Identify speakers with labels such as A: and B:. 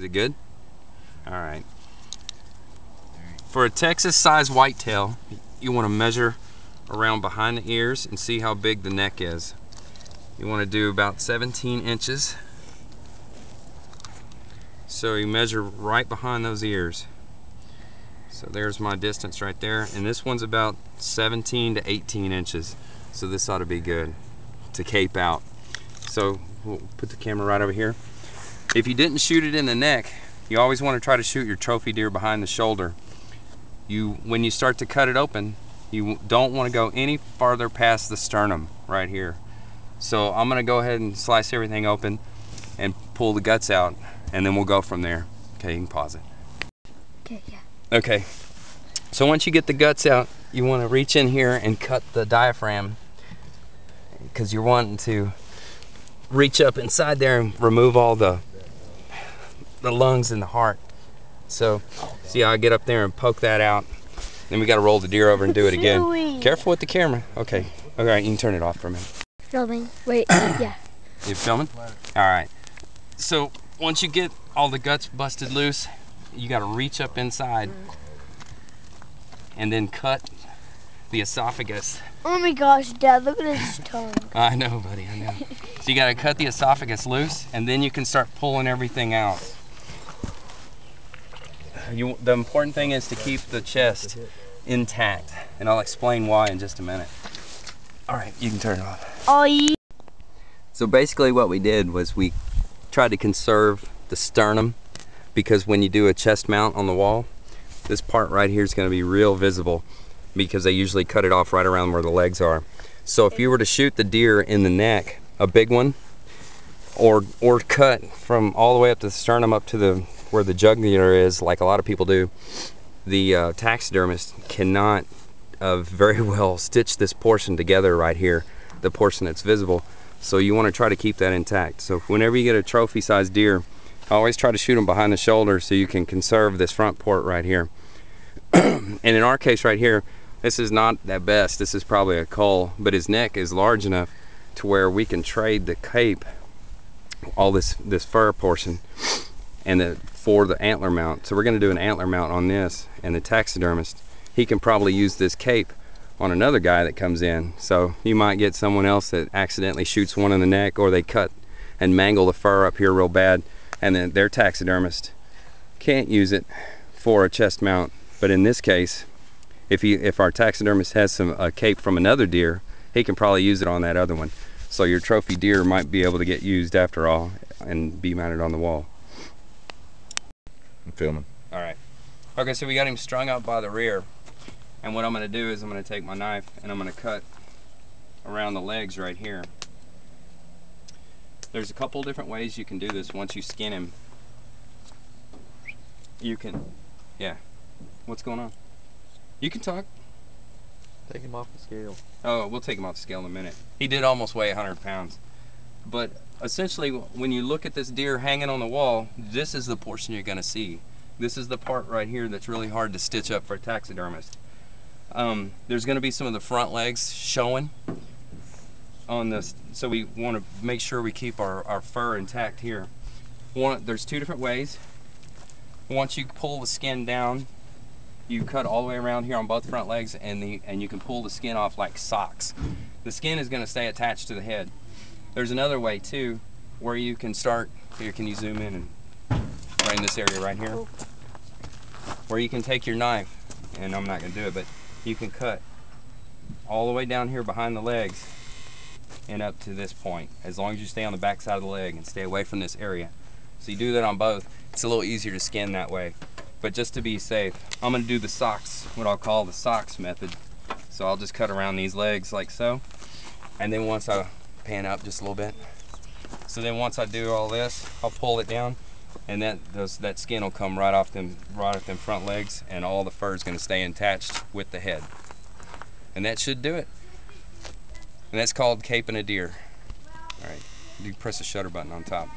A: Is it good? All right. For a Texas size whitetail, you want to measure around behind the ears and see how big the neck is. You want to do about 17 inches. So you measure right behind those ears. So there's my distance right there, and this one's about 17 to 18 inches. So this ought to be good to cape out. So we'll put the camera right over here. If you didn't shoot it in the neck, you always want to try to shoot your trophy deer behind the shoulder. When you start to cut it open, you don't want to go any farther past the sternum right here. So I'm going to go ahead and slice everything open and pull the guts out, and then we'll go from there. Okay, you can pause it.
B: Okay, yeah.
A: Okay, so once you get the guts out, you want to reach in here and cut the diaphragm, because you're wanting to reach up inside there and remove all the lungs and the heart. So see how I get up there and poke that out. Then we got to roll the deer over and do it again. Careful with the camera. Okay, all right, you can turn it off for a minute.
B: Filming. Wait, yeah.
A: You filming? All right. So once you get all the guts busted loose, you got to reach up inside and then cut the esophagus.
B: Oh my gosh, Dad, look at his tongue.
A: I know, buddy, I know. So you got to cut the esophagus loose, and then you can start pulling everything out. The important thing is to keep the chest intact, and I'll explain why in just a minute. All right, you can turn it off.
B: Oh, yeah.
A: So basically what we did was we tried to conserve the sternum, because when you do a chest mount on the wall, this part right here is going to be real visible, because they usually cut it off right around where the legs are. So if you were to shoot the deer in the neck, a big one, or cut from all the way up to the sternum up to where the jugular is, like a lot of people do, the taxidermist cannot very well stitch this portion together right here, the portion that's visible. So you want to try to keep that intact. So whenever you get a trophy sized deer, always try to shoot them behind the shoulder so you can conserve this front port right here. And in our case right here, this is not at best, this is probably a cull, but his neck is large enough to where we can trade the cape, all this fur portion, and for the antler mount. So we're going to do an antler mount on this, and the taxidermist, he can probably use this cape on another guy that comes in. So you might get someone else that accidentally shoots one in the neck, or they cut and mangle the fur up here real bad, and then their taxidermist can't use it for a chest mount. But in this case, if our taxidermist has a cape from another deer, he can probably use it on that other one. So your trophy deer might be able to get used after all and be mounted on the wall.
C: I'm filming.
A: All right. Okay, so we got him strung up by the rear. And what I'm going to do is I'm going to take my knife and I'm going to cut around the legs right here. There's a couple different ways you can do this once you skin him. You can, yeah. What's going on? You can talk.
C: Take him off the scale.
A: Oh, we'll take him off the scale in a minute. He did almost weigh 100 pounds. But essentially, when you look at this deer hanging on the wall, this is the portion you're going to see. This is the part right here that's really hard to stitch up for a taxidermist. There's going to be some of the front legs showing on this, so we want to make sure we keep our fur intact here. There's two different ways. Once you pull the skin down, you cut all the way around here on both front legs, and you can pull the skin off like socks. The skin is going to stay attached to the head. There's another way too, where you can start, here, can you zoom in and right in this area right here, where you can take your knife, and I'm not going to do it, but you can cut all the way down here behind the legs and up to this point, as long as you stay on the back side of the leg and stay away from this area. So you do that on both. It's a little easier to skin that way. But just to be safe, I'm going to do the socks, what I'll call the socks method. So I'll just cut around these legs like so, and then once I pan up just a little bit, so then once I do all this, I'll pull it down, and that skin will come right off them front legs, and all the fur is going to stay attached with the head, and that should do it. And that's called caping a deer. All right, you press the shutter button on top.